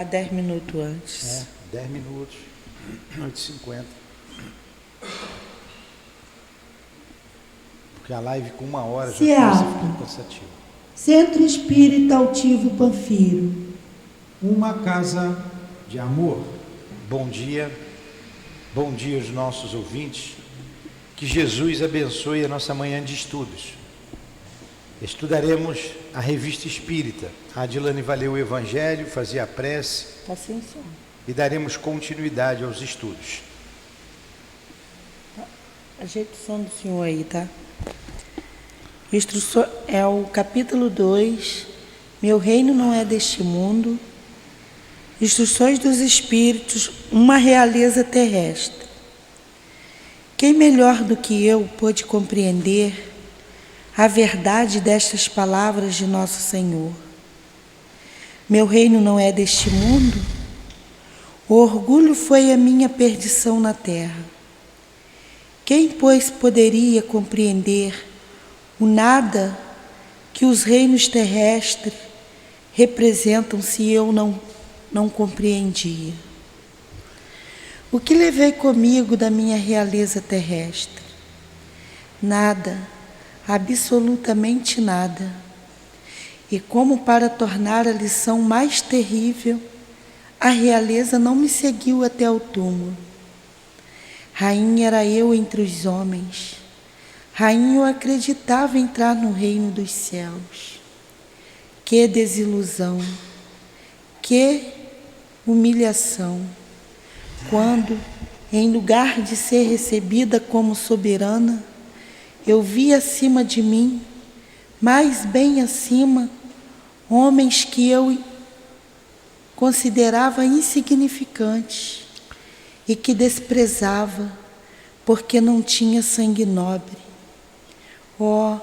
Há 10 minutos antes. 10 minutos, 8h50. Porque a live com 1 hora já começa a ficar cansativa. Centro Espírita Altivo Panfiro. Uma casa de amor. Bom dia aos nossos ouvintes. Que Jesus abençoe a nossa manhã de estudos. Estudaremos a Revista Espírita. A Adilane vai ler o Evangelho, fazer a prece. Está sem som. E daremos continuidade aos estudos. Ajeita o som do senhor aí, tá? É o capítulo 2. Meu reino não é deste mundo. Instruções dos Espíritos, uma realeza terrestre. Quem melhor do que eu pôde compreender a verdade destas palavras de Nosso Senhor? Meu reino não é deste mundo. O orgulho foi a minha perdição na terra. Quem, pois, poderia compreender o nada que os reinos terrestres representam se eu não compreendia? O que levei comigo da minha realeza terrestre? Nada, absolutamente nada. E como para tornar a lição mais terrível, a realeza não me seguiu até o túmulo. Rainha era eu entre os homens. Rainha eu acreditava entrar no reino dos céus. Que desilusão, que humilhação, quando, em lugar de ser recebida como soberana, eu vi acima de mim, mais bem acima, homens que eu considerava insignificantes e que desprezava porque não tinha sangue nobre. Oh,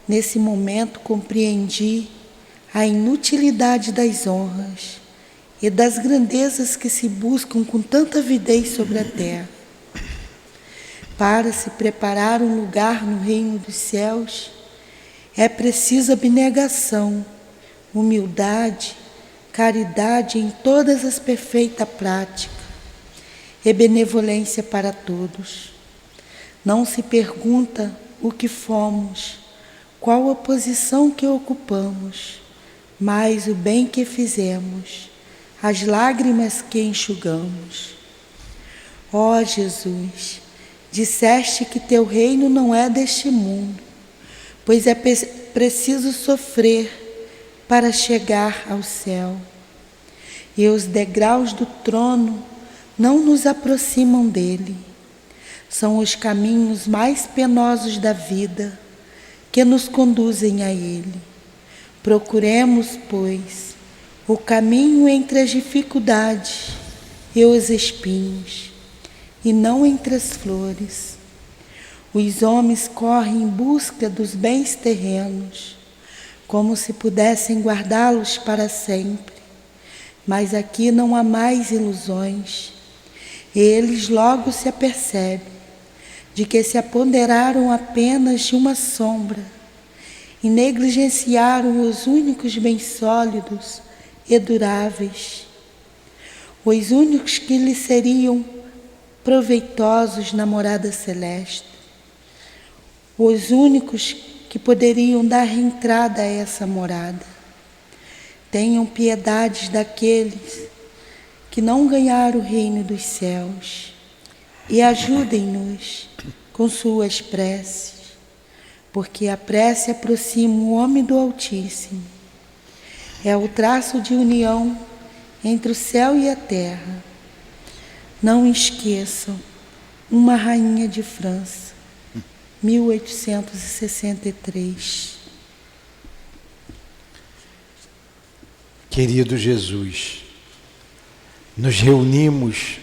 nesse momento compreendi a inutilidade das honras e das grandezas que se buscam com tanta avidez sobre a terra. Para se preparar um lugar no reino dos céus, é preciso abnegação, humildade, caridade em todas as perfeitas práticas e benevolência para todos. Não se pergunta o que fomos, qual a posição que ocupamos, mas o bem que fizemos, as lágrimas que enxugamos. Ó Jesus, disseste que teu reino não é deste mundo, pois é preciso sofrer para chegar ao céu. E os degraus do trono não nos aproximam dele. São os caminhos mais penosos da vida que nos conduzem a ele. Procuremos, pois, o caminho entre as dificuldades e os espinhos, e não entre as flores. Os homens correm em busca dos bens terrenos, como se pudessem guardá-los para sempre. Mas aqui não há mais ilusões. Eles logo se apercebem de que se apoderaram apenas de uma sombra e negligenciaram os únicos bens sólidos e duráveis, os únicos que lhes seriam proveitosos na morada celeste, os únicos que poderiam dar entrada a essa morada. Tenham piedade daqueles que não ganharam o reino dos céus e ajudem-nos com suas preces, porque a prece aproxima o homem do Altíssimo. É o traço de união entre o céu e a terra. Não esqueçam, uma rainha de França, 1863. Querido Jesus, nos reunimos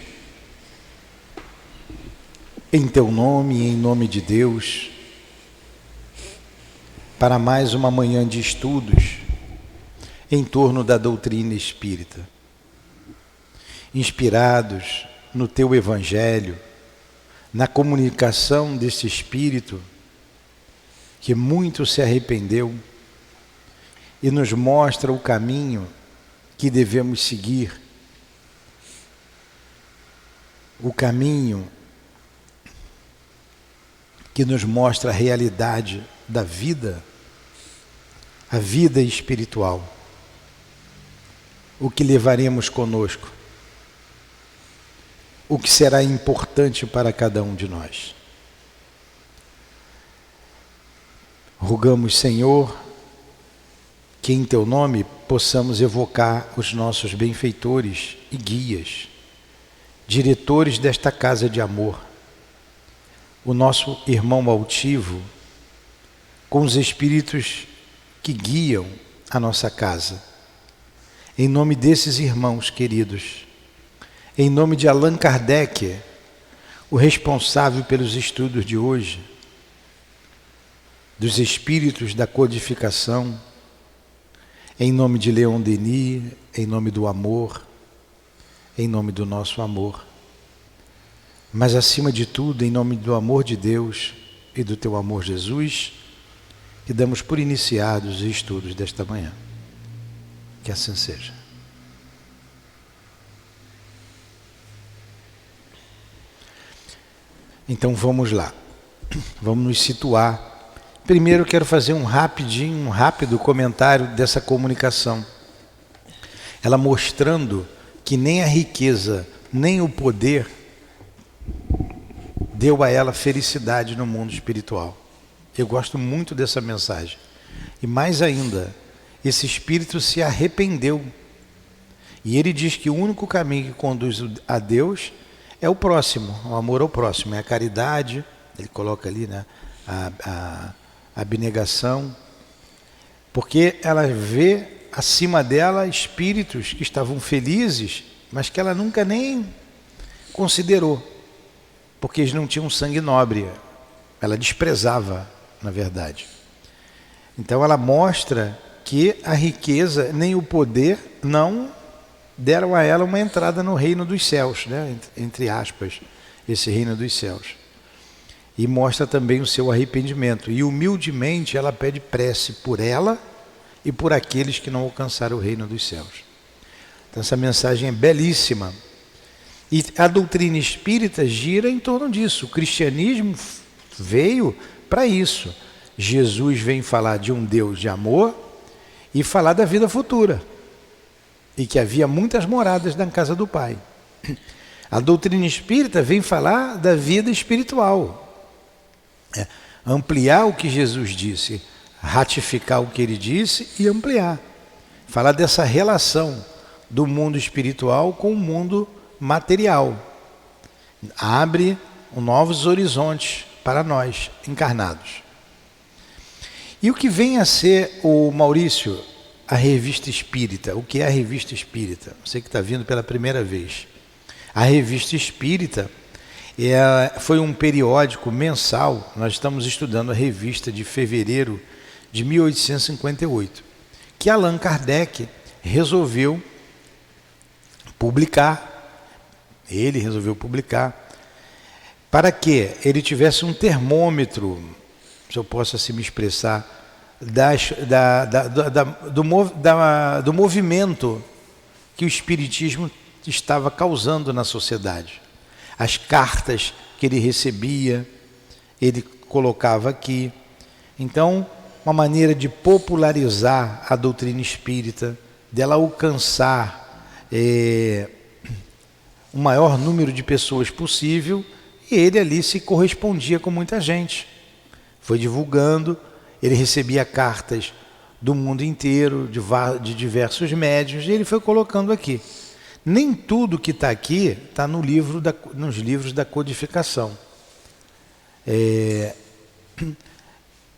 em teu nome e em nome de Deus para mais uma manhã de estudos em torno da doutrina espírita, inspirados no teu Evangelho, na comunicação desse Espírito que muito se arrependeu e nos mostra o caminho que devemos seguir o caminho que nos mostra a realidade da vida, a vida espiritual. O que levaremos conosco? O que será importante para cada um de nós? Rogamos, Senhor, que em Teu nome possamos evocar os nossos benfeitores e guias, diretores desta casa de amor, o nosso irmão altivo, com os espíritos que guiam a nossa casa. Em nome desses irmãos queridos, em nome de Allan Kardec, o responsável pelos estudos de hoje, dos espíritos da codificação, em nome de Leon Denis, em nome do amor, em nome do nosso amor, mas acima de tudo, em nome do amor de Deus e do Teu amor, Jesus, que damos por iniciados os estudos desta manhã. Que assim seja. Então vamos lá, vamos nos situar. Primeiro quero fazer um rápido comentário dessa comunicação. Ela mostrando que nem a riqueza, nem o poder deu a ela felicidade no mundo espiritual. Eu gosto muito dessa mensagem. E mais ainda, esse espírito se arrependeu. E ele diz que o único caminho que conduz a Deus é o próximo, o amor ao próximo, é a caridade, ele coloca ali, né, a abnegação, porque ela vê acima dela espíritos que estavam felizes, mas que ela nunca nem considerou, porque eles não tinham sangue nobre, ela desprezava, na verdade. Então ela mostra que a riqueza nem o poder não deram a ela uma entrada no reino dos céus, né? Entre aspas, esse reino dos céus. E mostra também o seu arrependimento. E humildemente ela pede prece por ela e por aqueles que não alcançaram o reino dos céus. Então essa mensagem é belíssima. E a doutrina espírita gira em torno disso. O cristianismo veio para isso. Jesus vem falar de um Deus de amor e falar da vida futura. E que havia muitas moradas na casa do Pai. A doutrina espírita vem falar da vida espiritual. Ampliar o que Jesus disse, ratificar o que ele disse e ampliar. Falar dessa relação do mundo espiritual com o mundo material. Abre novos horizontes para nós, encarnados. E o que vem a ser, o Maurício, a Revista Espírita? O que é a Revista Espírita? Você que está vindo pela primeira vez. A Revista Espírita foi um periódico mensal. Nós estamos estudando a revista de fevereiro de 1858, que Allan Kardec resolveu publicar. Ele resolveu publicar para que ele tivesse um termômetro, se eu posso assim me expressar, do movimento que o Espiritismo estava causando na sociedade. As cartas que ele recebia, ele colocava aqui. Então, uma maneira de popularizar a doutrina espírita, dela alcançar o maior número de pessoas possível, e ele ali se correspondia com muita gente. Foi divulgando, ele recebia cartas do mundo inteiro, de diversos médiuns, e ele foi colocando aqui. Nem tudo que está aqui está nos livros da codificação.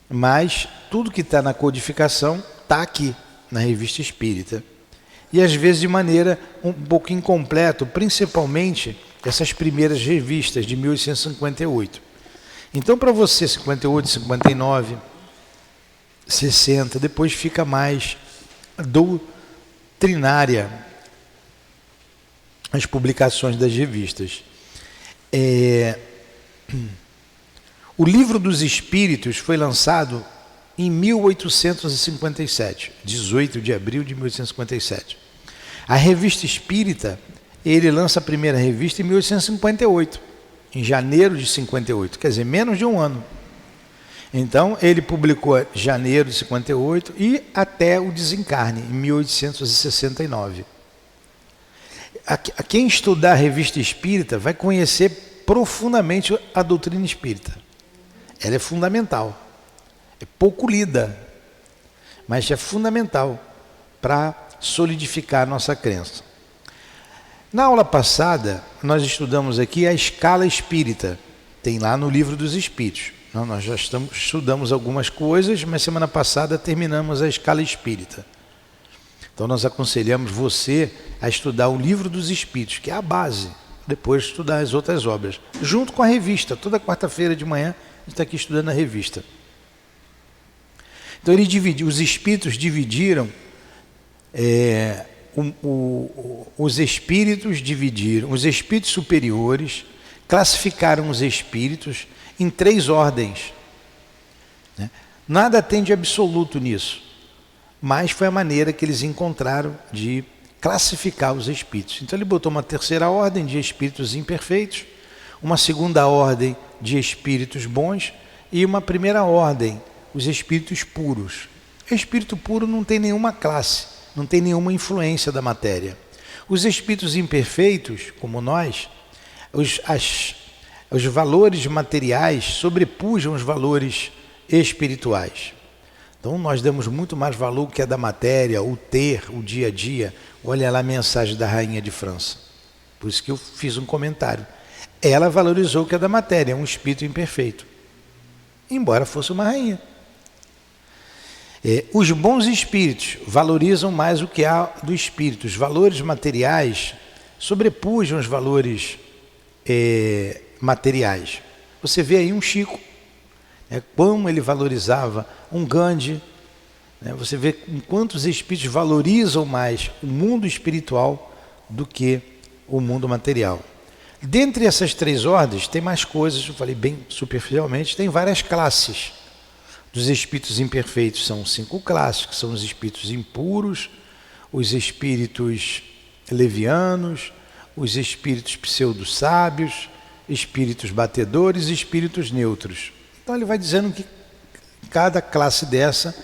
Mas tudo que está na codificação está aqui, na Revista Espírita. E às vezes de maneira um pouco incompleta, principalmente essas primeiras revistas de 1858. Então para você, 58, 59, 60, depois fica mais doutrinária as publicações das revistas. O Livro dos Espíritos foi lançado em 1857, 18 de abril de 1857. A Revista Espírita Ele lança a primeira revista em 1858, em janeiro de 58, quer dizer, menos de um ano. Então, ele publicou janeiro de 58 e até o desencarne, em 1869. Quem estudar a revista espírita vai conhecer profundamente a doutrina espírita. Ela é fundamental, é pouco lida, mas é fundamental para solidificar a nossa crença. Na aula passada, nós estudamos aqui a escala espírita, tem lá no Livro dos Espíritos. Nós já estudamos algumas coisas, mas semana passada terminamos a escala espírita. Então nós aconselhamos você a estudar o Livro dos Espíritos, que é a base, depois estudar as outras obras, junto com a revista. Toda quarta-feira de manhã a gente está aqui estudando a revista. Então os espíritos dividiram, os espíritos superiores classificaram os espíritos em 3 ordens. Né? Nada tem de absoluto nisso, mas foi a maneira que eles encontraram de classificar os espíritos. Então ele botou uma 3ª ordem de espíritos imperfeitos, uma 2ª ordem de espíritos bons e uma 1ª ordem, os espíritos puros. O espírito puro não tem nenhuma classe, não tem nenhuma influência da matéria. Os espíritos imperfeitos, como nós, os valores materiais sobrepujam os valores espirituais. Então nós damos muito mais valor que a da matéria, o ter, o dia a dia. Olha lá a mensagem da Rainha de França. Por isso que eu fiz um comentário. Ela valorizou o que é da matéria, um espírito imperfeito, embora fosse uma rainha. Os bons espíritos valorizam mais o que há do espírito. Os valores materiais sobrepujam os valores materiais. Você vê aí um Chico, como ele valorizava um Gandhi. Você vê quantos espíritos valorizam mais o mundo espiritual do que o mundo material. Dentre essas 3 ordens, tem mais coisas, eu falei bem superficialmente, tem várias classes. Dos espíritos imperfeitos são 5 classes, que são os espíritos impuros, os espíritos levianos, os espíritos pseudo-sábios, espíritos batedores e espíritos neutros. Então ele vai dizendo que cada classe dessa,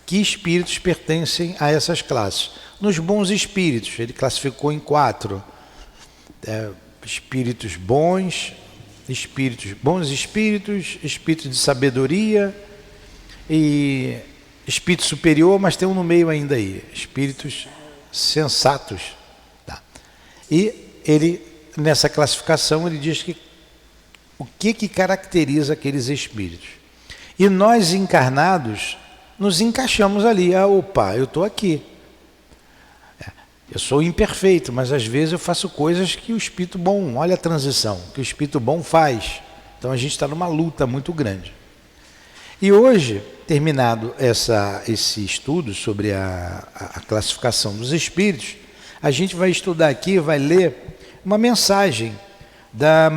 que espíritos pertencem a essas classes. Nos bons espíritos, ele classificou em 4. Espíritos bons espíritos, espíritos de sabedoria e espírito superior, mas tem um no meio ainda aí, espíritos sensatos. Tá. E ele, nessa classificação, ele diz que o que caracteriza aqueles espíritos. E nós encarnados nos encaixamos ali. Opa, eu estou aqui. Eu sou imperfeito, mas às vezes eu faço coisas que o espírito bom, olha a transição, que o espírito bom faz. Então a gente está numa luta muito grande. E hoje, terminado esse estudo sobre a classificação dos espíritos, a gente vai estudar aqui, vai ler uma mensagem da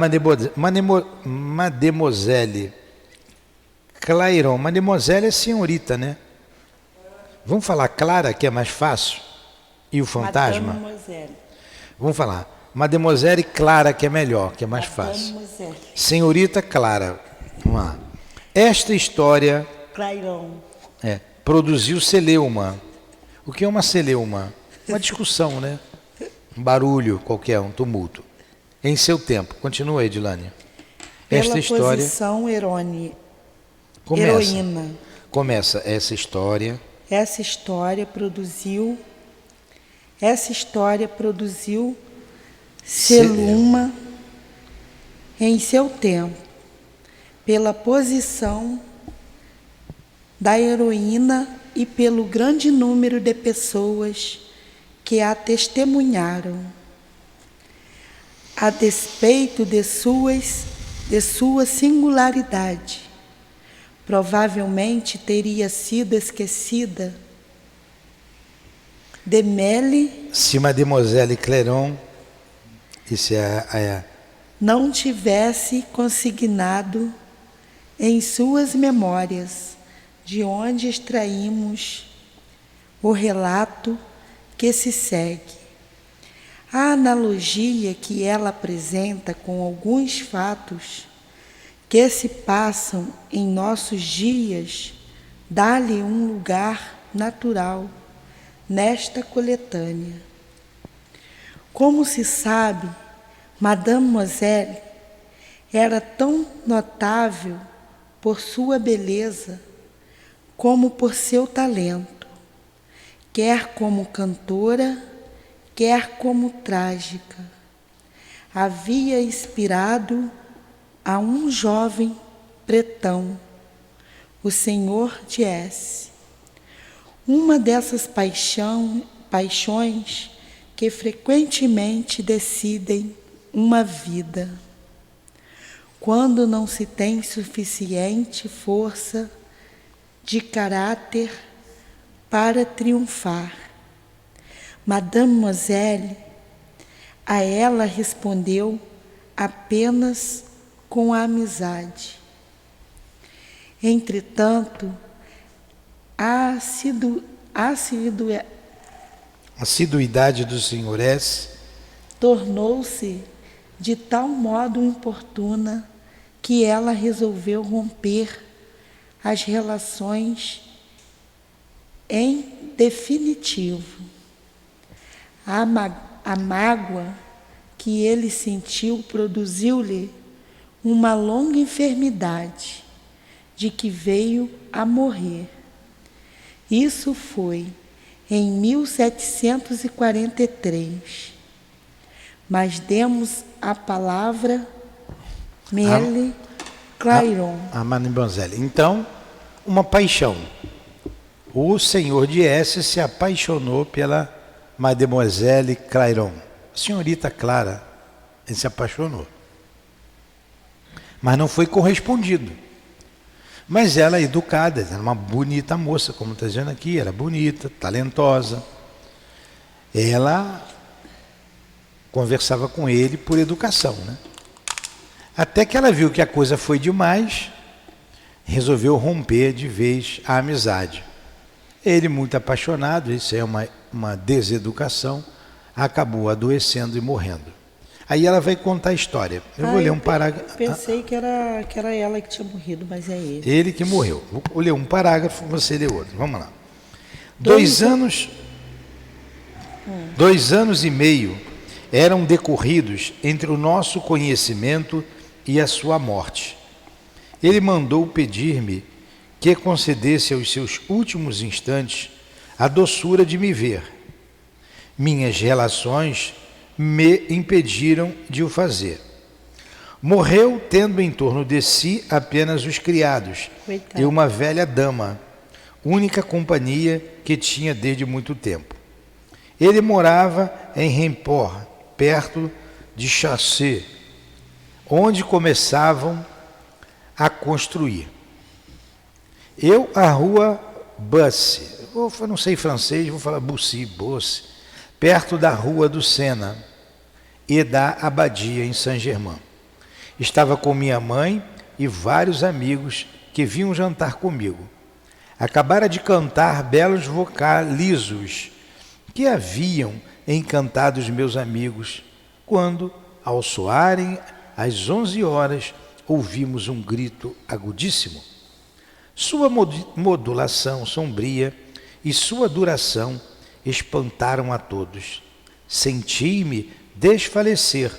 Mademoiselle Clairon. Mademoiselle é senhorita, né? Vamos falar Clara, que é mais fácil? E o fantasma? Mademoiselle. Vamos falar. Mademoiselle Clara, que é melhor, que é mais fácil. Senhorita Clara. Vamos lá. Esta história Clairon. Produziu celeuma. O que é uma celeuma? Uma discussão, né? Um barulho qualquer, um tumulto. Em seu tempo. Continua, Edilane. Esta história. Posição heroína. Começa essa história. Essa história produziu celeuma em seu tempo, pela posição da heroína e pelo grande número de pessoas que a testemunharam, a despeito de sua singularidade. Provavelmente teria sido esquecida de Melle se Mademoiselle Clairon não tivesse consignado em suas memórias, de onde extraímos o relato que se segue. A analogia que ela apresenta com alguns fatos que se passam em nossos dias dá-lhe um lugar natural nesta coletânea. Como se sabe, Mademoiselle era tão notável por sua beleza como por seu talento, quer como cantora, quer como trágica. Havia inspirado a um jovem pretão, o Senhor de S. Uma dessas paixões que frequentemente decidem uma vida, quando não se tem suficiente força de caráter para triunfar. Mademoiselle a ela respondeu apenas com a amizade. Entretanto, a assiduidade do Sr. S. tornou-se de tal modo importuna que ela resolveu romper as relações em definitivo. A mágoa que ele sentiu produziu-lhe uma longa enfermidade, de que veio a morrer. Isso foi em 1743. Mas demos a palavra Melle Clairon. A Mademoiselle. Então, uma paixão. O senhor de S se apaixonou pela Mademoiselle Clairon. A senhorita Clara, ele se apaixonou. Mas não foi correspondido. Mas ela é educada, era uma bonita moça, como está dizendo aqui, era bonita, talentosa. Ela conversava com ele por educação, né? Até que ela viu que a coisa foi demais, resolveu romper de vez a amizade. Ele, muito apaixonado, isso é uma deseducação, acabou adoecendo e morrendo. Aí ela vai contar a história. Eu vou ler um parágrafo. Pensei que era ela que tinha morrido, mas é ele. Ele que morreu. Vou ler um parágrafo, você lê outro. Vamos lá. 2 anos e meio eram decorridos entre o nosso conhecimento e a sua morte. Ele mandou pedir-me que concedesse aos seus últimos instantes a doçura de me ver. Minhas relações me impediram de o fazer. Morreu tendo em torno de si apenas os criados. Coitado. E uma velha dama, única companhia que tinha desde muito tempo. Ele morava em Remport, perto de Chassé, onde começavam a construir. Eu, a rua Bussy, eu não sei francês, vou falar Bussy, perto da rua do Sena e da abadia em Saint-Germain. Estava com minha mãe e vários amigos que vinham jantar comigo. Acabara de cantar belos vocalizos que haviam encantado os meus amigos, quando, ao soarem às 11 horas, ouvimos um grito agudíssimo. Sua modulação sombria e sua duração espantaram a todos. Senti-me desfalecer.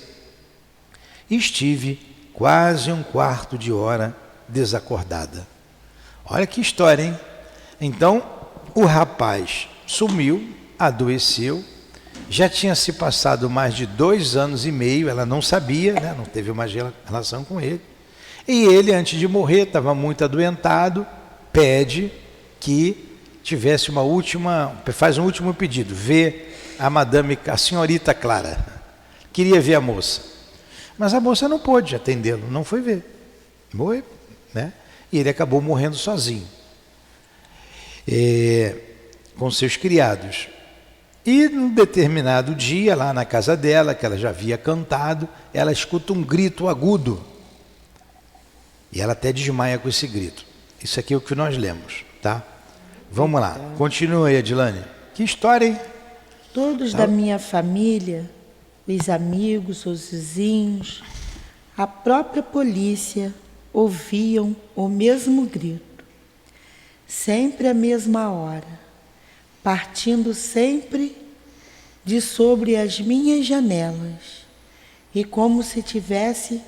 Estive quase um quarto de hora desacordada. Olha que história, hein? Então, o rapaz sumiu, adoeceu, já tinha se passado mais de 2 anos e meio, ela não sabia, né? Não teve mais relação com ele. E ele, antes de morrer, estava muito adoentado, pede que tivesse faz um último pedido, vê a senhorita Clara. Queria ver a moça. Mas a moça não pôde atendê-lo, não foi ver. Morreu, né? E ele acabou morrendo sozinho, com seus criados. E num determinado dia, lá na casa dela, que ela já havia cantado, ela escuta um grito agudo. E ela até desmaia com esse grito. Isso aqui é o que nós lemos, tá? Vamos lá, continua aí, Adilane. Que história, hein? Todos da minha família Os amigos, os vizinhos, a própria polícia ouviam o mesmo grito, sempre à mesma hora, partindo sempre de sobre as minhas janelas, e como se tivesse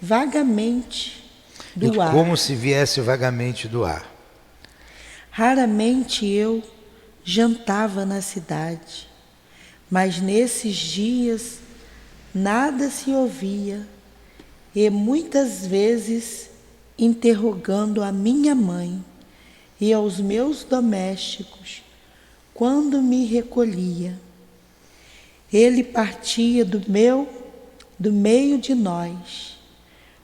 vagamente do ar. Como se viesse vagamente do ar. Raramente eu jantava na cidade, mas nesses dias nada se ouvia, e muitas vezes, interrogando a minha mãe e aos meus domésticos, quando me recolhia, ele partia do meio de nós.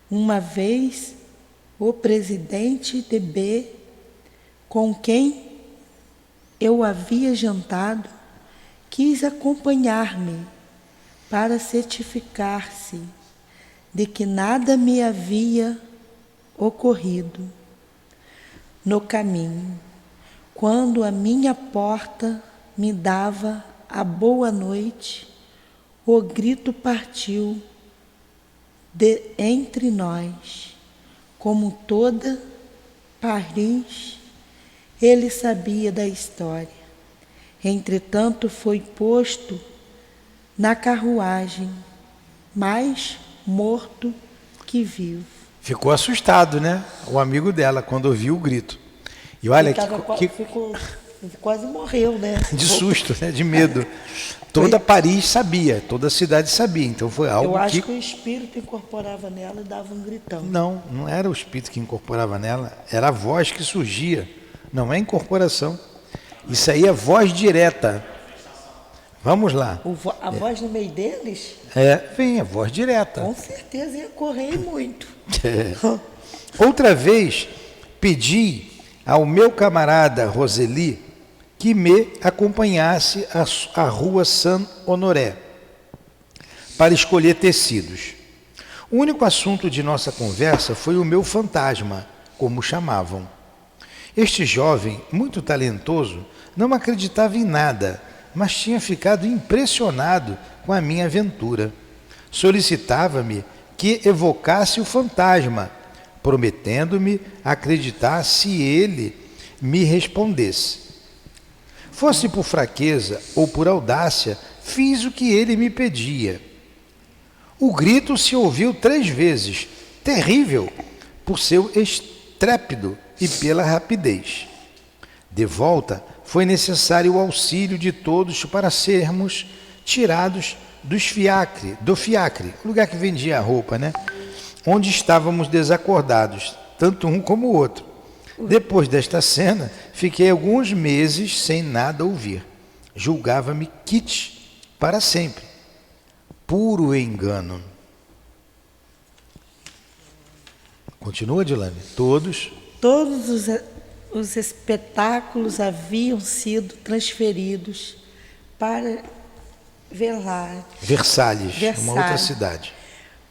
Uma vez, o presidente DB, com quem eu havia jantado, quis acompanhar-me para certificar-se de que nada me havia ocorrido. No caminho, quando a minha porta me dava a boa noite, o grito partiu de entre nós, como toda Paris. Ele sabia da história. Entretanto, foi posto na carruagem, mais morto que vivo. Ficou assustado, né? O amigo dela, quando ouviu o grito. E olha Quase morreu, né? De susto, né? De medo. Toda Paris sabia, toda a cidade sabia. Então foi algo Eu acho que o espírito incorporava nela e dava um gritão. Não, não era o espírito que incorporava nela, era a voz que surgia. Não é incorporação. Isso aí é voz direta. Vamos lá. A voz no meio deles? Vem a voz direta. Com certeza ia correr muito. Outra vez, pedi ao meu camarada Roseli que me acompanhasse à rua Saint-Honoré para escolher tecidos. O único assunto de nossa conversa foi o meu fantasma, como chamavam. Este jovem, muito talentoso, não acreditava em nada, mas tinha ficado impressionado com a minha aventura. Solicitava-me que evocasse o fantasma, prometendo-me acreditar se ele me respondesse. Fosse por fraqueza ou por audácia, fiz o que ele me pedia. O grito se ouviu 3 vezes, terrível por seu estrépito e pela rapidez. De volta, foi necessário o auxílio de todos para sermos tirados do fiacre, o lugar que vendia a roupa, né? Onde estávamos desacordados, tanto um como o outro. Depois desta cena, fiquei alguns meses sem nada ouvir. Julgava-me quite para sempre. Puro engano. Continua, Dilane. Todos os espetáculos haviam sido transferidos para Versalhes, uma outra cidade.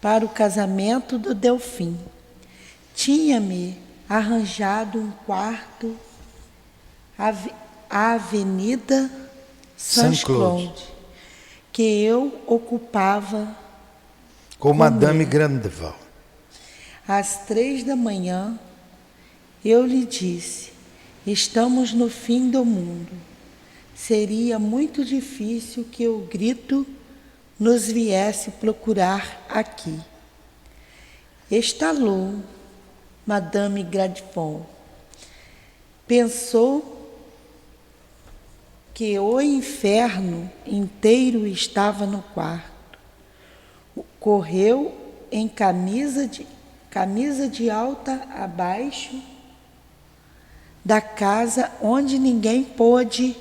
Para o casamento do Delfim. Tinha-me arranjado um quarto à Avenida Saint-Claude, que eu ocupava com Madame Grandeval. Às 3 da manhã, eu lhe disse: estamos no fim do mundo. Seria muito difícil que o grito nos viesse procurar aqui. Estalou Madame Gradfon. Pensou que o inferno inteiro estava no quarto. Correu em camisa de alta abaixo da casa, onde ninguém pôde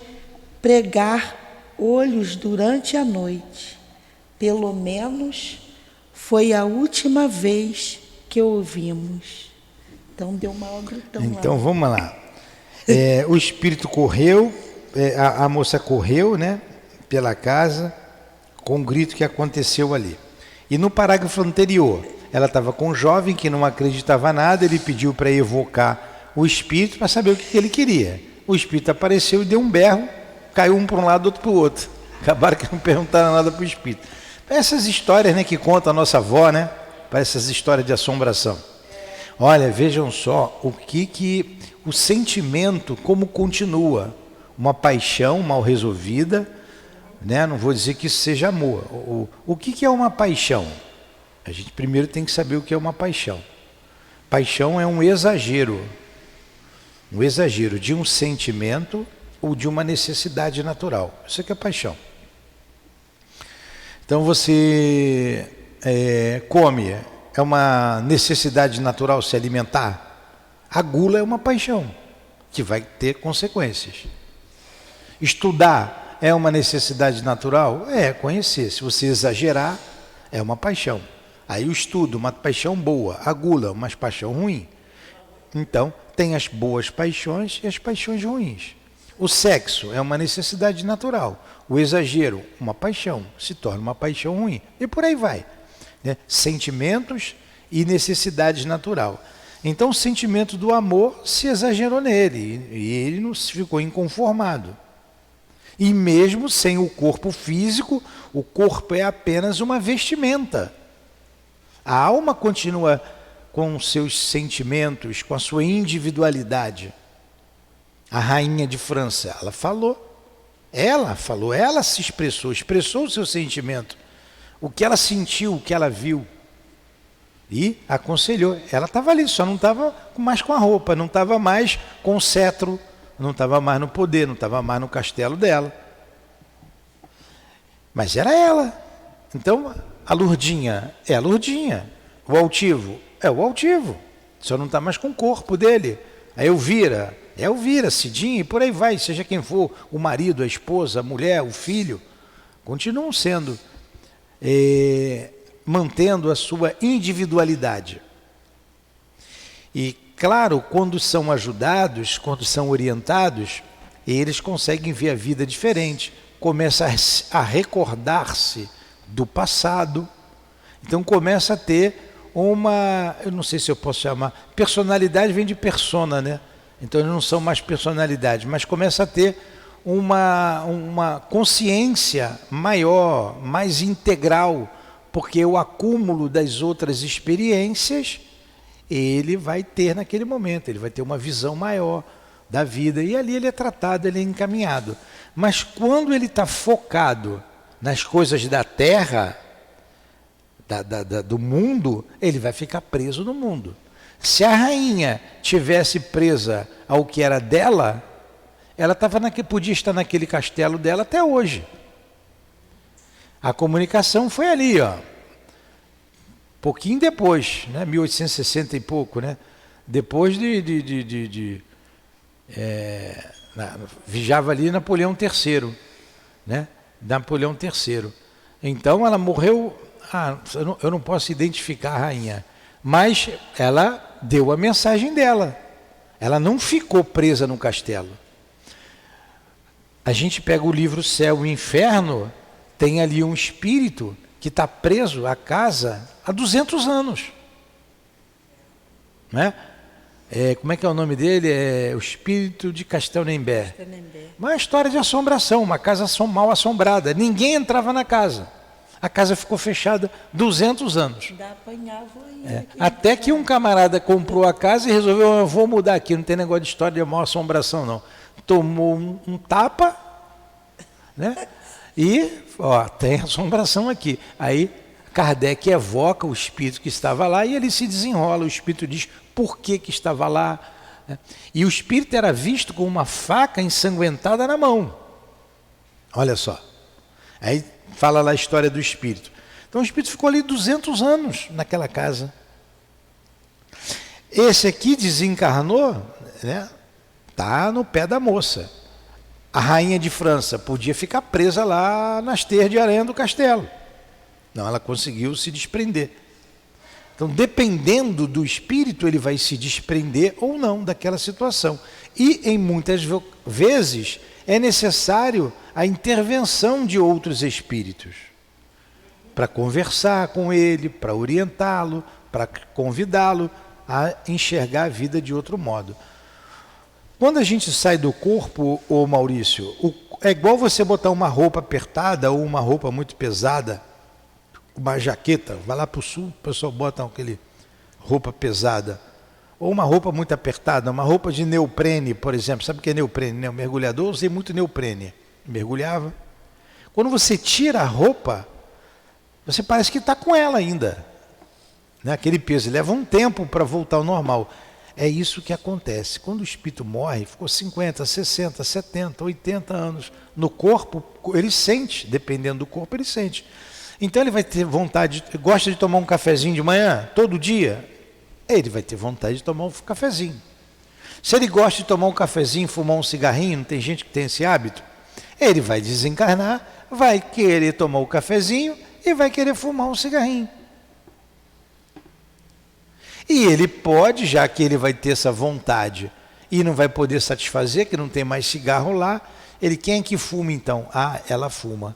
pregar olhos durante a noite. Pelo menos foi a última vez que ouvimos. Então deu um maior gritão lá. Então vamos lá. O espírito correu, a moça correu, né, pela casa com o grito que aconteceu ali. E no parágrafo anterior, ela estava com um jovem que não acreditava nada, ele pediu para evocar o espírito para saber o que ele queria. O espírito apareceu e deu um berro, caiu um para um lado, outro para o outro. Acabaram que não perguntaram nada para o espírito. Essas histórias, né, que conta a nossa avó, né? Parece essas histórias de assombração. Olha, vejam só o sentimento, como continua. Uma paixão mal resolvida, né? Não vou dizer que isso seja amor. O que é uma paixão? A gente primeiro tem que saber o que é uma paixão. Paixão é um exagero de um sentimento ou de uma necessidade natural. Isso aqui é paixão. Então você come, é uma necessidade natural se alimentar. A gula é uma paixão, que vai ter consequências. Estudar é uma necessidade natural? Conhecer. Se você exagerar, é uma paixão. Aí o estudo, uma paixão boa. A gula, uma paixão ruim. Então, tem as boas paixões e as paixões ruins. O sexo é uma necessidade natural. O exagero, uma paixão, se torna uma paixão ruim. E por aí vai, né? Sentimentos e necessidades natural. Então o sentimento do amor se exagerou nele e ele não ficou inconformado. E mesmo sem o corpo físico, o corpo é apenas uma vestimenta. A alma continua com seus sentimentos, com a sua individualidade. A rainha de França, ela falou, ela se expressou o seu sentimento, o que ela sentiu, o que ela viu. E aconselhou. Ela estava ali, só não estava mais com a roupa, não estava mais com o cetro, não estava mais no poder, não estava mais no castelo dela. Mas era ela. Então, a Lourdinha é a Lourdinha. O altivo é o altivo. Só não está mais com o corpo dele. A Elvira é Elvira, Cidinha e por aí vai. Seja quem for, o marido, a esposa, a mulher, o filho, continuam sendo, mantendo a sua individualidade. E claro, quando são ajudados, quando são orientados, eles conseguem ver a vida diferente, começa a recordar-se do passado, então começa a ter uma, eu não sei se eu posso chamar, personalidade vem de persona, né? Então eles não são mais personalidades, mas começa a ter uma consciência maior, mais integral, porque o acúmulo das outras experiências ele vai ter naquele momento, ele vai ter uma visão maior da vida, e ali ele é tratado, ele é encaminhado. Mas quando ele está focado nas coisas da terra, do mundo, ele vai ficar preso no mundo. Se a rainha tivesse presa ao que era dela, ela podia estar naquele castelo dela até hoje. A comunicação foi ali, pouquinho depois, né? 1860 e pouco, né? Depois vigiava ali Napoleão III, né? Napoleão III. Então ela morreu, eu não posso identificar a rainha, mas ela deu a mensagem dela. Ela não ficou presa no castelo. A gente pega o livro Céu e Inferno, tem ali um espírito que está preso à casa há 200 anos. Né? Como é que é o nome dele? É o espírito de Castelnembé. Uma história de assombração, uma casa mal assombrada. Ninguém entrava na casa. A casa ficou fechada 200 anos. Até que um camarada comprou a casa e resolveu, eu vou mudar aqui, não tem negócio de história de mal assombração não. Tomou um tapa, né? E tem assombração aqui. Aí Kardec evoca o espírito que estava lá e ele se desenrola. O espírito diz por que estava lá. Né? E o espírito era visto com uma faca ensanguentada na mão. Olha só. Aí fala lá a história do espírito. Então o espírito ficou ali 200 anos naquela casa. Esse aqui desencarnou, né? Tá no pé da moça. A rainha de França podia ficar presa lá nas teias de aranha do castelo. Não, ela conseguiu se desprender. Então, dependendo do espírito, ele vai se desprender ou não daquela situação. E, em muitas vezes, é necessário a intervenção de outros espíritos para conversar com ele, para orientá-lo, para convidá-lo a enxergar a vida de outro modo. Quando a gente sai do corpo, ô Maurício, é igual você botar uma roupa apertada ou uma roupa muito pesada uma jaqueta, vai lá para o sul, o pessoal bota aquele roupa pesada, ou uma roupa muito apertada, uma roupa de neoprene, por exemplo. Sabe o que é neoprene, né? O mergulhador usei muito neoprene, mergulhava. Quando você tira a roupa, você parece que está com ela ainda, né? Aquele peso leva um tempo para voltar ao normal. É isso que acontece. Quando o espírito morre, ficou 50, 60, 70, 80 anos no corpo, ele sente, dependendo do corpo, ele sente. Então ele vai ter vontade, gosta de tomar um cafezinho de manhã, todo dia? Ele vai ter vontade de tomar um cafezinho. Se ele gosta de tomar um cafezinho, fumar um cigarrinho, não tem gente que tem esse hábito, ele vai desencarnar, vai querer tomar o cafezinho e vai querer fumar um cigarrinho. E ele pode, já que ele vai ter essa vontade e não vai poder satisfazer, que não tem mais cigarro lá, quem é que fuma então? Ah, ela fuma.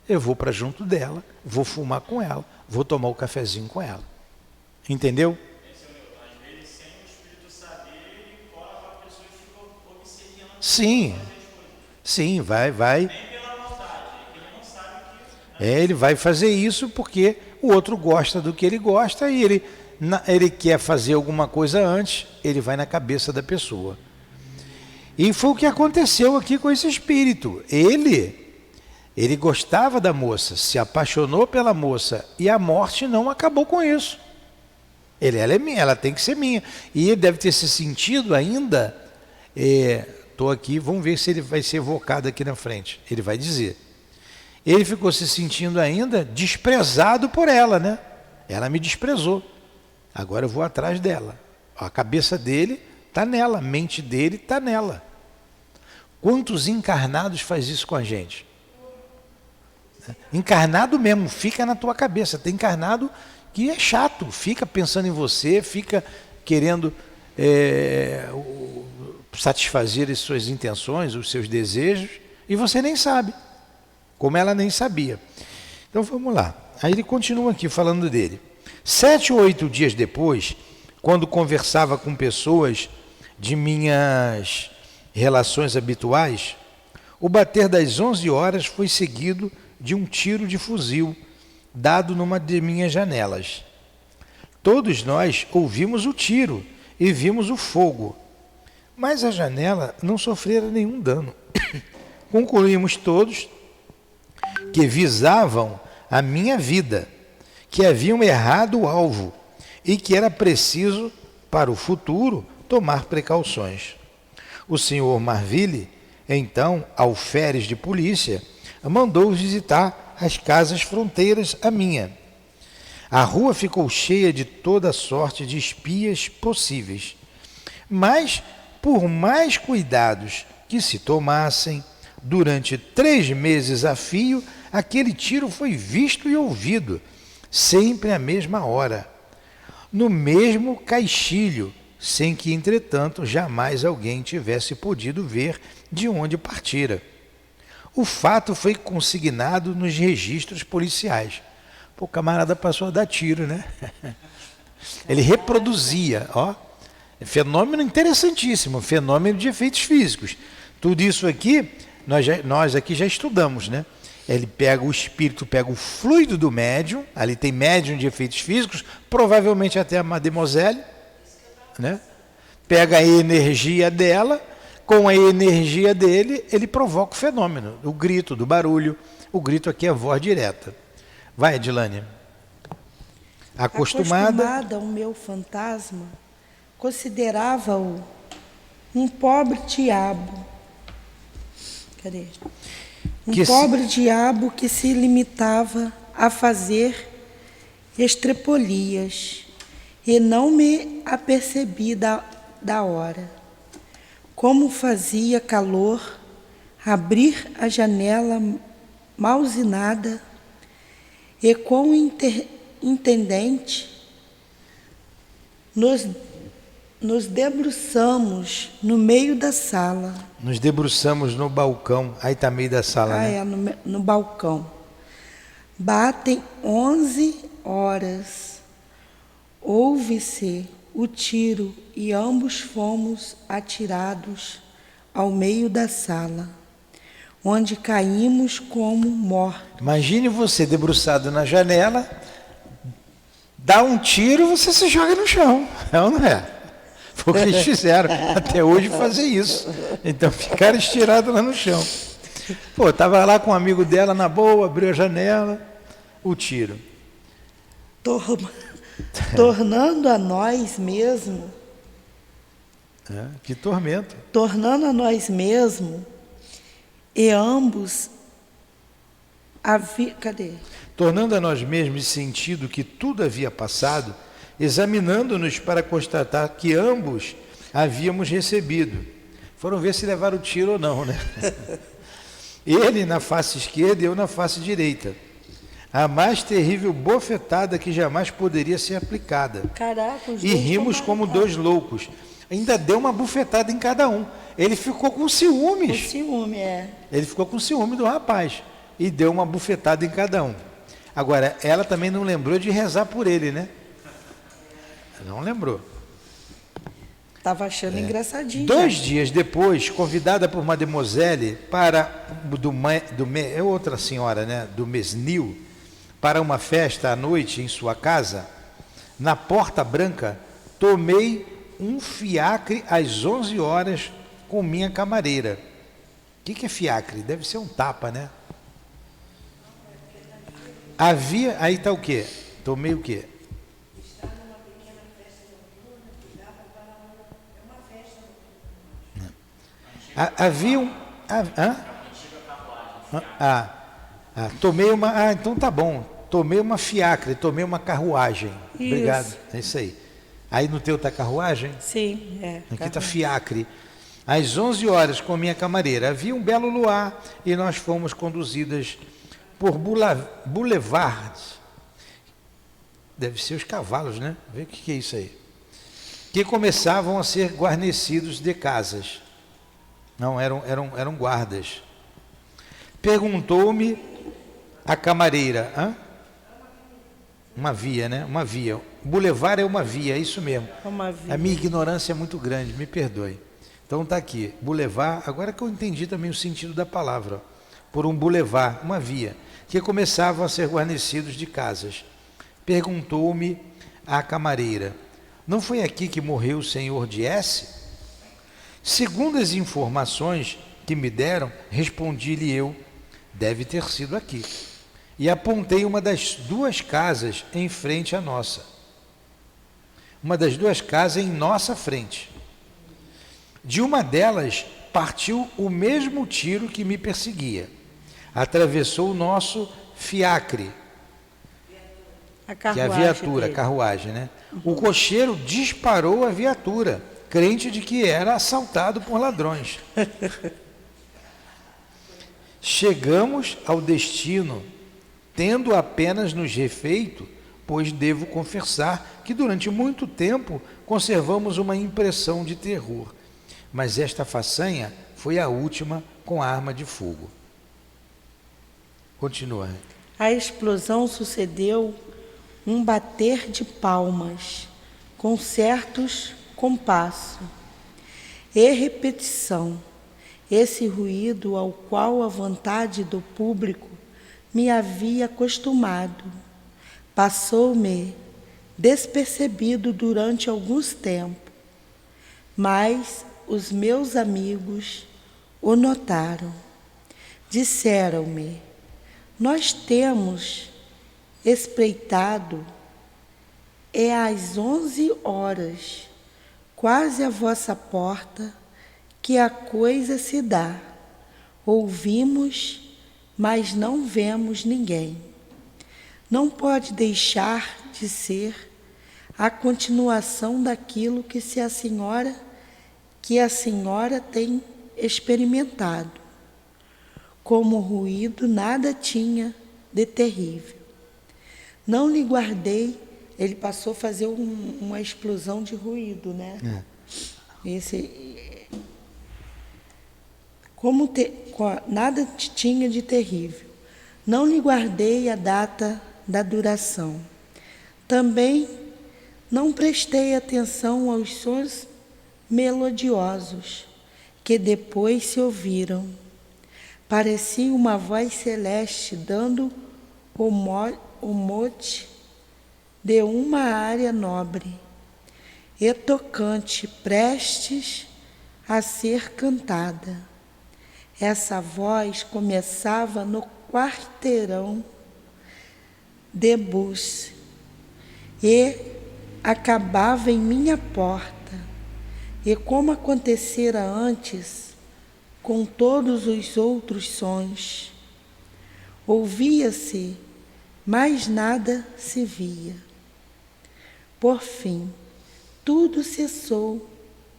Eu vou para junto dela, vou fumar com ela, vou tomar o cafezinho com ela. Entendeu? Às vezes, sem o espírito saber, ele cola para a pessoa e fica obsedando. Sim, vai. Nem pela maldade, ele não sabe que... Ele vai fazer isso porque o outro gosta do que ele gosta e ele quer fazer alguma coisa antes, ele vai na cabeça da pessoa. E foi o que aconteceu aqui com esse espírito. Ele gostava da moça, se apaixonou pela moça e a morte não acabou com isso. Ela é minha, ela tem que ser minha. E ele deve ter se sentido ainda, estou aqui, vamos ver se ele vai ser evocado aqui na frente. Ele vai dizer. Ele ficou se sentindo ainda desprezado por ela, né? Ela me desprezou. Agora eu vou atrás dela. A cabeça dele está nela, a mente dele está nela. Quantos encarnados faz isso com a gente? Encarnado mesmo, fica na tua cabeça. Tem encarnado que é chato, fica pensando em você, fica querendo satisfazer as suas intenções, os seus desejos, e você nem sabe, como ela nem sabia. Então vamos lá. Aí ele continua aqui falando dele. 7 ou 8 dias depois, quando conversava com pessoas de minhas relações habituais, o bater das 11 horas foi seguido de um tiro de fuzil dado numa de minhas janelas. Todos nós ouvimos o tiro e vimos o fogo, mas a janela não sofrera nenhum dano. Concluímos todos que visavam a minha vida, que haviam errado o alvo e que era preciso, para o futuro, tomar precauções. O senhor Marville, então, alferes de polícia, mandou visitar as casas fronteiras à minha. A rua ficou cheia de toda sorte de espias possíveis, mas, por mais cuidados que se tomassem, durante 3 meses a fio, aquele tiro foi visto e ouvido, sempre à mesma hora, no mesmo caixilho, sem que, entretanto, jamais alguém tivesse podido ver de onde partira. O fato foi consignado nos registros policiais. Pô, o camarada passou a dar tiro, né? Ele reproduzia, ó. Fenômeno interessantíssimo, fenômeno de efeitos físicos. Tudo isso aqui, nós aqui já estudamos, né? Ele pega o espírito, pega o fluido do médium, ali tem médium de efeitos físicos, provavelmente até a mademoiselle, né? Pega a energia dela, com a energia dele, ele provoca o fenômeno, o grito, do barulho. O grito aqui é a voz direta. Vai, Edilane. Acostumada, o meu fantasma considerava-o um pobre diabo. Cadê? Pobre diabo que se limitava a fazer estrepolias e não me apercebi da hora. Como fazia calor, abrir a janela malzinada e com o intendente nos debruçamos no meio da sala. Nos debruçamos no balcão, aí está meio da sala, né? No balcão. Batem 11 horas. Ouve-se o tiro e ambos fomos atirados ao meio da sala. onde caímos como mortos. Imagine você debruçado na janela, dá um tiro, você se joga no chão. É ou não é? Foi o que eles fizeram. Até hoje fazer isso. Então ficaram estirados lá no chão. Pô, estava lá com um amigo dela na boa, abriu a janela, o tiro. Tornando a nós mesmos, Que tormento. tornando a nós mesmos, e ambos cadê? Tornando a nós mesmos de sentido que tudo havia passado, examinando-nos para constatar que ambos havíamos recebido. Foram ver se levaram o tiro ou não, né? Ele na face esquerda e eu na face direita. A mais terrível bofetada que jamais poderia ser aplicada. Caraca, os E dois rimos tomaram como cara. dois loucos. Ainda deu uma bufetada em cada um. Ele ficou com O ciúmes. ciúme, Ele ficou com ciúme do rapaz. E deu uma bufetada em cada um. Agora, ela também não lembrou de rezar por ele, né? Não lembrou. Estava achando engraçadinho. 2 dias depois, convidada por Mademoiselle para é outra senhora, né, do Mesnil, para uma festa à noite em sua casa, na Porta Branca, tomei um fiacre às 11 horas com minha camareira. O que é fiacre? Deve ser um tapa, né? Aí está o quê? Tomei o quê? Havia um... tomei uma... então tá bom. Tomei uma fiacre, tomei uma carruagem. Isso. Obrigado, é isso aí. Aí no teu tá carruagem? Sim, Aqui está fiacre. Às 11 horas com minha camareira. Havia um belo luar e nós fomos conduzidas por boulevards. Deve ser os cavalos, né? Vê o que é isso aí. Que começavam a ser guarnecidos de casas. Não, eram guardas. Perguntou-me a camareira. Uma via, né? Uma via. Boulevard é uma via, é isso mesmo. Uma via. A minha ignorância é muito grande, me perdoe. Então está aqui, boulevard, agora que eu entendi também o sentido da palavra. Por um boulevard, uma via, que começavam a ser guarnecidos de casas. Perguntou-me a camareira, não foi aqui que morreu o senhor de S? Segundo as informações que me deram, respondi-lhe eu, deve ter sido aqui. E apontei uma das 2 casas em frente à nossa. Uma das 2 casas em nossa frente. De uma delas partiu o mesmo tiro que me perseguia. Atravessou o nosso fiacre, que é a viatura, a carruagem, né? O cocheiro disparou a viatura, crente de que era assaltado por ladrões. Chegamos ao destino, tendo apenas nos refeito, pois devo confessar que durante muito tempo conservamos uma impressão de terror. Mas esta façanha foi a última com a arma de fogo. Continua. A explosão sucedeu um bater de palmas, com certos compassos e repetição. Esse ruído ao qual a vontade do público me havia acostumado, passou-me despercebido durante alguns tempos, mas os meus amigos o notaram. Disseram-me, nós temos espreitado, é às 11 horas, quase à vossa porta, que a coisa se dá. Ouvimos, mas não vemos ninguém. Não pode deixar de ser a continuação daquilo que a senhora tem experimentado. Como ruído nada tinha de terrível. Não lhe guardei, ele passou a fazer uma explosão de ruído, né? Nada tinha de terrível. Não lhe guardei a data da duração. Também não prestei atenção aos sons melodiosos que depois se ouviram. Parecia uma voz celeste dando o mote de uma área nobre e tocante, prestes a ser cantada. Essa voz começava no quarteirão de Bus e acabava em minha porta. E como acontecera antes, com todos os outros sons, ouvia-se, mas nada se via. Por fim, tudo cessou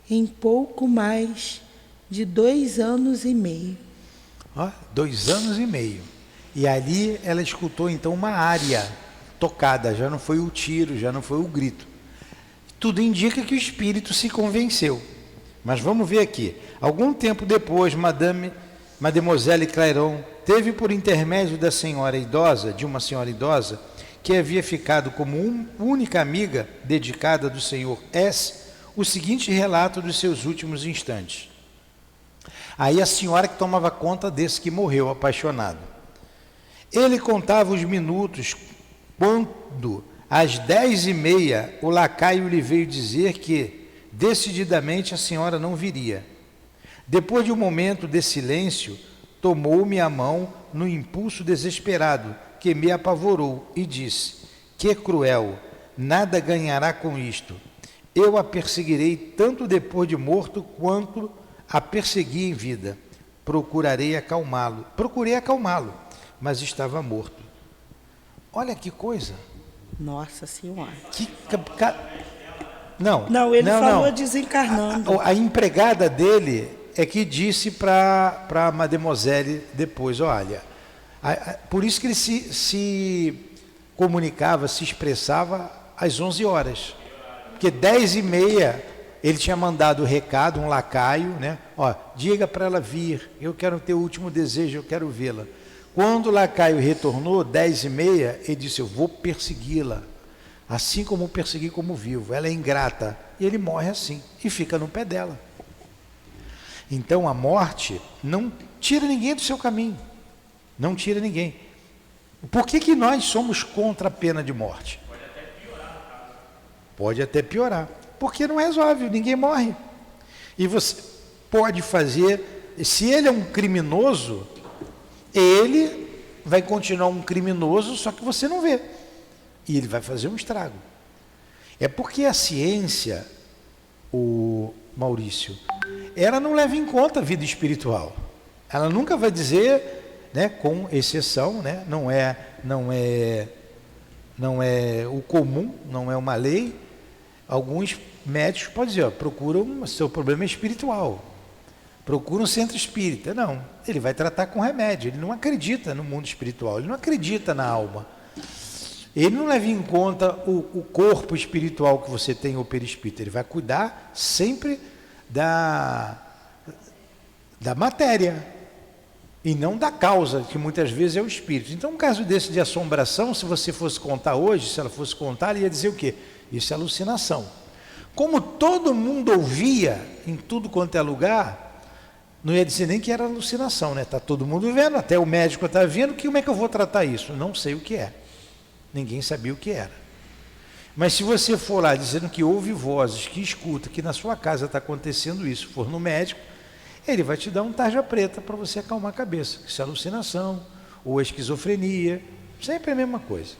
em pouco mais de 2 anos e meio. 2 anos e meio. E ali ela escutou então uma área tocada, já não foi o tiro, já não foi o grito. Tudo indica que o espírito se convenceu. Mas vamos ver aqui. Algum tempo depois, Mademoiselle Clairon teve por intermédio de uma senhora idosa, que havia ficado como única amiga dedicada do Senhor S, o seguinte relato dos seus últimos instantes. Aí a senhora que tomava conta desse que morreu apaixonado. Ele contava os minutos quando, às 10h30, o lacaio lhe veio dizer que, decididamente, a senhora não viria. Depois de um momento de silêncio, tomou-me a mão no impulso desesperado, que me apavorou, e disse: que cruel, nada ganhará com isto. Eu a perseguirei tanto depois de morto, quanto a persegui em vida. Procurei acalmá-lo, mas estava morto. Olha que coisa. Nossa Senhora. Não, ele falou desencarnando. A empregada dele é que disse para Mademoiselle depois, olha, por isso que ele se comunicava, se expressava às 11 horas. Porque 10h30 ele tinha mandado o recado, um lacaio, né? Diga para ela vir, eu quero ter o último desejo, eu quero vê-la. Quando o lacaio retornou, 10h30, ele disse: eu vou persegui-la, assim como persegui como vivo, ela é ingrata. E ele morre assim, e fica no pé dela. Então a morte não tira ninguém do seu caminho, não tira ninguém. Por que nós somos contra a pena de morte? Pode até piorar, porque não resolve, ninguém morre. E você pode fazer, se ele é um criminoso, ele vai continuar um criminoso, só que você não vê. E ele vai fazer um estrago. É porque a ciência, o Maurício, ela não leva em conta a vida espiritual. Ela nunca vai dizer, né, com exceção, né, não é o comum, não é uma lei. Alguns médicos podem dizer, procura seu problema espiritual, procura um centro espírita. Não, ele vai tratar com remédio, ele não acredita no mundo espiritual, ele não acredita na alma. Ele não leva em conta o corpo espiritual que você tem, o perispírito. Ele vai cuidar sempre da matéria e não da causa, que muitas vezes é o espírito. Então, um caso desse de assombração, se você fosse contar hoje, se ela fosse contar, ela ia dizer o quê? Isso é alucinação. Como todo mundo ouvia em tudo quanto é lugar, não ia dizer nem que era alucinação, né? Está todo mundo vendo, até o médico está vendo, como é que eu vou tratar isso? Não sei o que é. Ninguém sabia o que era. Mas se você for lá dizendo que ouve vozes, que escuta, que na sua casa está acontecendo isso, for no médico, ele vai te dar um tarja preta para você acalmar a cabeça. Isso é alucinação, ou esquizofrenia, sempre a mesma coisa.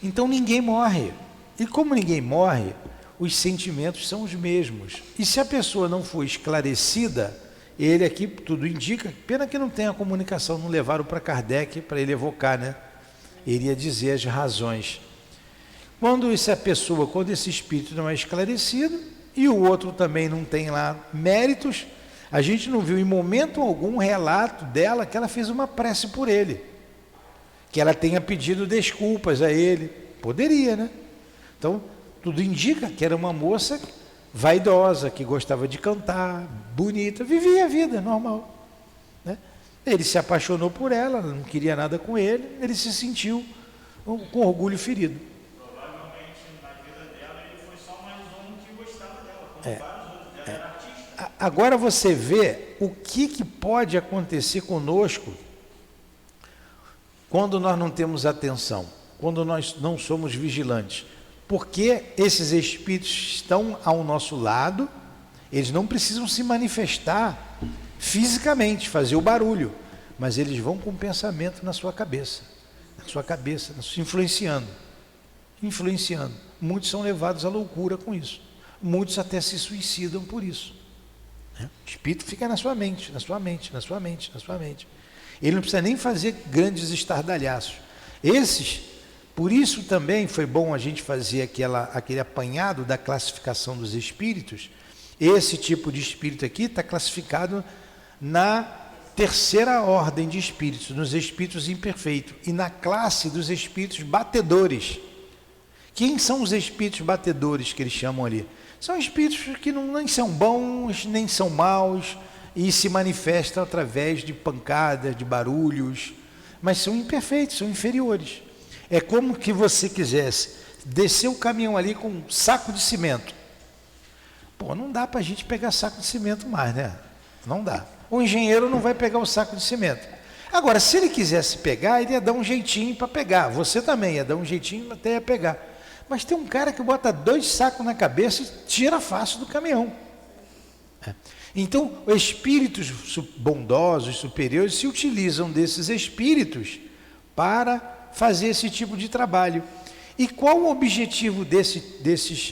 Então ninguém morre. E como ninguém morre, os sentimentos são os mesmos. E se a pessoa não for esclarecida, ele aqui, tudo indica, pena que não tenha comunicação, não levaram para Kardec para ele evocar, né? Ele ia dizer as razões. Quando esse espírito não é esclarecido, e o outro também não tem lá méritos, a gente não viu em momento algum relato dela que ela fez uma prece por ele, que ela tenha pedido desculpas a ele. Poderia, né? Então, tudo indica que era uma moça vaidosa, que gostava de cantar, bonita, vivia a vida normal, né? Ele se apaixonou por ela, não queria nada com ele, ele se sentiu com orgulho ferido. Provavelmente na vida dela ele foi só mais um que gostava dela, como vários outros. Ela era artista. Agora você vê o que pode acontecer conosco quando nós não temos atenção, quando nós não somos vigilantes. Porque esses espíritos estão ao nosso lado, eles não precisam se manifestar fisicamente, fazer o barulho, mas eles vão com o pensamento na sua cabeça, influenciando. Muitos são levados à loucura com isso. Muitos até se suicidam por isso. O espírito fica na sua mente. Ele não precisa nem fazer grandes estardalhaços. Por isso também foi bom a gente fazer aquele apanhado da classificação dos espíritos. Esse tipo de espírito aqui está classificado na terceira ordem de espíritos, nos espíritos imperfeitos, e na classe dos espíritos batedores. Quem são os espíritos batedores que eles chamam ali? São espíritos que nem são bons, nem são maus, e se manifestam através de pancadas, de barulhos, mas são imperfeitos, são inferiores. É como que você quisesse descer o caminhão ali com um saco de cimento. Pô, não dá para a gente pegar saco de cimento mais, né? Não dá. O engenheiro não vai pegar o saco de cimento. Agora, se ele quisesse pegar, ele ia dar um jeitinho para pegar. Você também ia dar um jeitinho até ia pegar. Mas tem um cara que bota 2 sacos na cabeça e tira fácil do caminhão. Então, espíritos bondosos, superiores, se utilizam desses espíritos para fazer esse tipo de trabalho. E qual o objetivo desse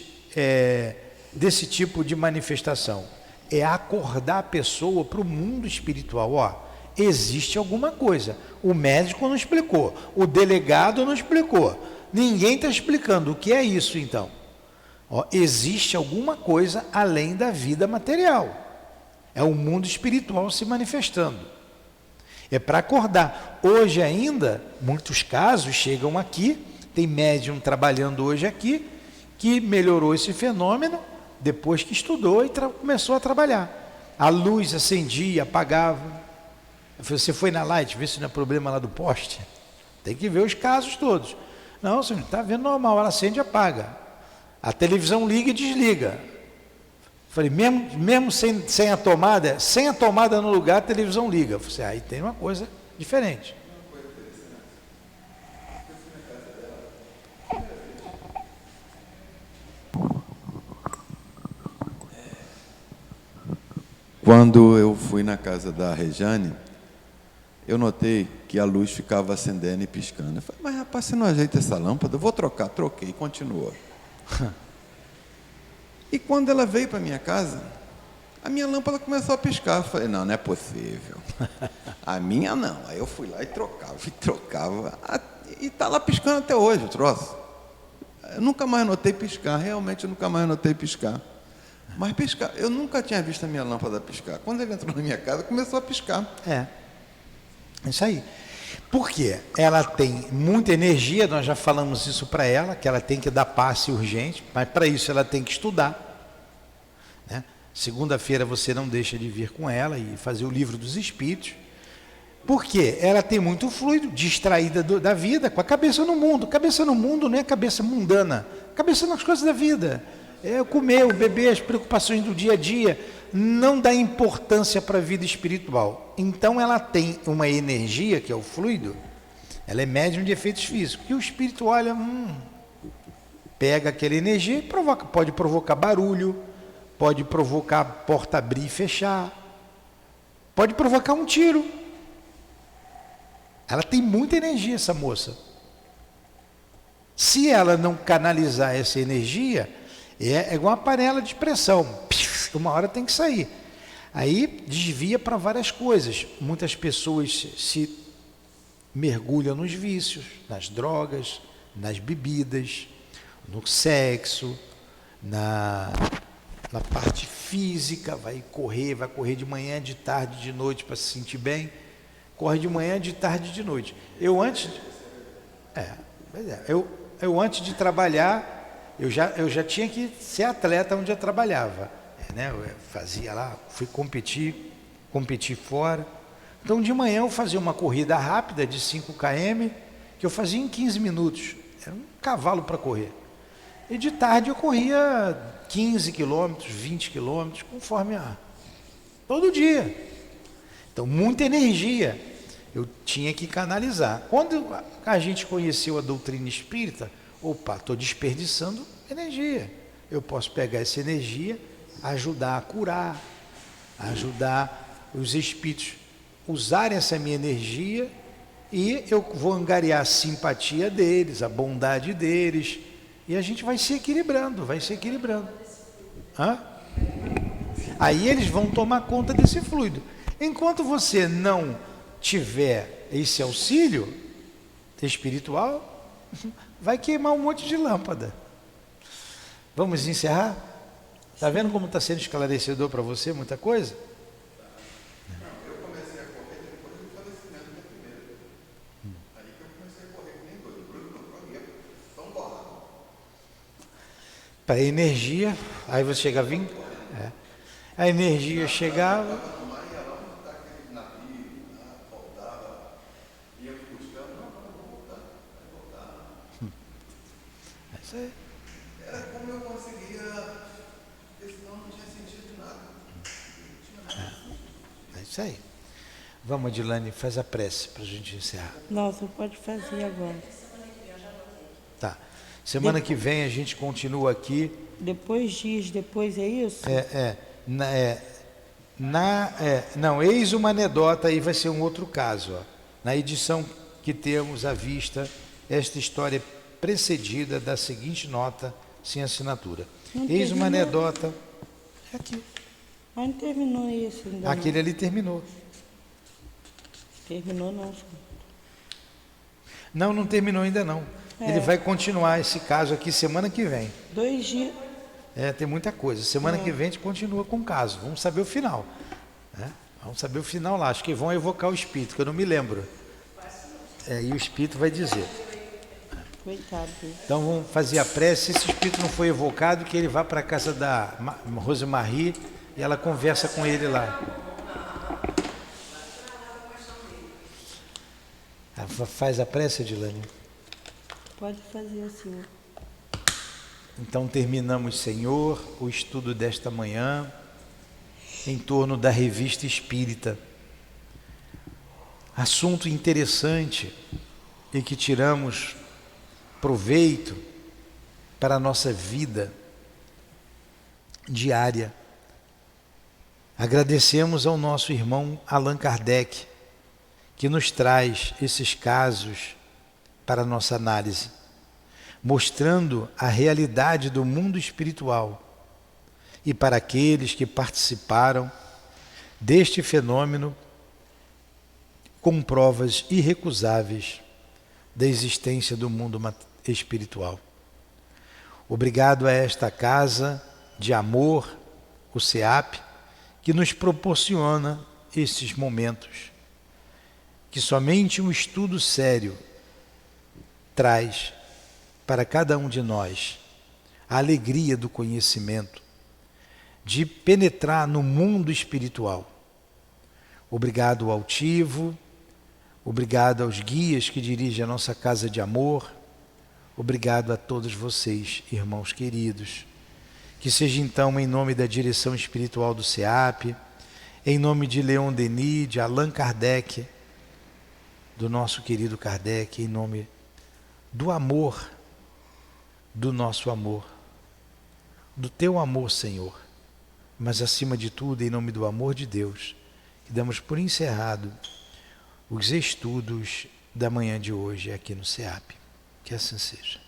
tipo de manifestação? É acordar a pessoa para o mundo espiritual. Existe alguma coisa. O médico não explicou, o delegado não explicou, ninguém está explicando o que é isso então. Existe alguma coisa além da vida material. É o mundo espiritual se manifestando. É para acordar. Hoje ainda, muitos casos chegam aqui, tem médium trabalhando hoje aqui, que melhorou esse fenômeno depois que estudou e começou a trabalhar. A luz acendia, apagava. Você foi na Light, vê se não é problema lá do poste. Tem que ver os casos todos. Não, senhor, está vendo normal, ela acende e apaga. A televisão liga e desliga. Falei, mesmo sem a tomada no lugar, a televisão liga. Falei, aí tem uma coisa diferente. Quando eu fui na casa da Rejane, eu notei que a luz ficava acendendo e piscando. Eu falei, mas rapaz, você não ajeita essa lâmpada? Eu vou trocar. Troquei, continuou. E quando ela veio para minha casa, a minha lâmpada começou a piscar. Eu falei, não é possível. A minha não. Aí eu fui lá e trocava. E está lá piscando até hoje o troço. Eu nunca mais notei piscar, realmente eu nunca mais notei piscar. Mas piscar, eu nunca tinha visto a minha lâmpada piscar. Quando ele entrou na minha casa, começou a piscar. Isso aí. Por quê? Ela tem muita energia, nós já falamos isso para ela, que ela tem que dar passe urgente, mas para isso ela tem que estudar. Né? Segunda-feira você não deixa de vir com ela e fazer o livro dos espíritos. Por quê? Ela tem muito fluido, distraída da vida, com a cabeça no mundo. Cabeça no mundo não é cabeça mundana, cabeça nas coisas da vida. É o comer, o beber, as preocupações do dia a dia, não dá importância para a vida espiritual. Então ela tem uma energia, que é o fluido, ela é médium de efeitos físicos, e o espírito olha, pega aquela energia e pode provocar barulho, pode provocar a porta abrir e fechar, pode provocar um tiro. Ela tem muita energia, essa moça. Se ela não canalizar essa energia, é igual uma panela de pressão, uma hora tem que sair. Aí desvia para várias coisas. Muitas pessoas se mergulham nos vícios, nas drogas, nas bebidas, no sexo, na parte física, vai correr de manhã, de tarde, de noite para se sentir bem. Corre de manhã, de tarde e de noite. Eu antes de trabalhar, eu já tinha que ser atleta onde eu trabalhava. Eu fazia lá, fui competir fora. Então de manhã eu fazia uma corrida rápida de 5 km, que eu fazia em 15 minutos. Era um cavalo para correr. E de tarde eu corria 15 quilômetros, 20 quilômetros, conforme Todo dia. Então, muita energia eu tinha que canalizar. Quando a gente conheceu a doutrina espírita, opa, estou desperdiçando energia. Eu posso pegar essa energia, ajudar a curar, ajudar os espíritos a usarem essa minha energia, e eu vou angariar a simpatia deles, a bondade deles, e a gente vai se equilibrando, Hã? Aí eles vão tomar conta desse fluido. Enquanto você não tiver esse auxílio espiritual, vai queimar um monte de lâmpada. Vamos encerrar? Está vendo como está sendo esclarecedor para você muita coisa? Eu comecei a correr depois do falecimento da primeira. Aí que eu comecei a correr que nem doido. Bruno não corria, tão borrado. Para a energia, aí você chega a vir. A energia chegava. É isso aí. Era como eu conseguia, porque senão não tinha sentido de nada. É isso aí. Vamos, Adilane, faz a prece para a gente encerrar. Nossa, pode fazer agora. Tá. Semana que vem a gente continua aqui. Dias depois, é isso? Não, eis uma anedota, aí vai ser um outro caso. Ó. Na edição que temos à vista, esta história precedida da seguinte nota, sem assinatura. Eis uma anedota. É aqui. Mas não terminou isso ainda. Aquele ali terminou. Terminou não. Não terminou ainda não. Ele vai continuar esse caso aqui semana que vem. 2 dias. Tem muita coisa. Semana que vem a gente continua com o caso. Vamos saber o final. Vamos saber o final lá. Acho que vão evocar o espírito, que eu não me lembro. E o espírito vai dizer. Coitado. Então vamos fazer a prece. Se esse espírito não foi evocado, que ele vá para a casa da Rosemarie e ela conversa com ele lá. Faz a prece, Adilane? Pode fazer assim. Então terminamos, Senhor, o estudo desta manhã em torno da Revista Espírita. Assunto interessante e que tiramos proveito para a nossa vida diária. Agradecemos ao nosso irmão Allan Kardec, que nos traz esses casos para a nossa análise, mostrando a realidade do mundo espiritual, e para aqueles que participaram deste fenômeno com provas irrecusáveis da existência do mundo espiritual. Obrigado a esta casa de amor, o SEAP, que nos proporciona esses momentos, que somente um estudo sério traz para cada um de nós a alegria do conhecimento, de penetrar no mundo espiritual. Obrigado ao Altivo, obrigado aos guias que dirigem a nossa casa de amor, obrigado a todos vocês, irmãos queridos. Que seja então em nome da direção espiritual do SEAP, em nome de Leon Denis, de Allan Kardec, do nosso querido Kardec, em nome do amor, do nosso amor, do teu amor, Senhor, mas acima de tudo, em nome do amor de Deus, que damos por encerrado os estudos da manhã de hoje aqui no SEAP. Que assim seja.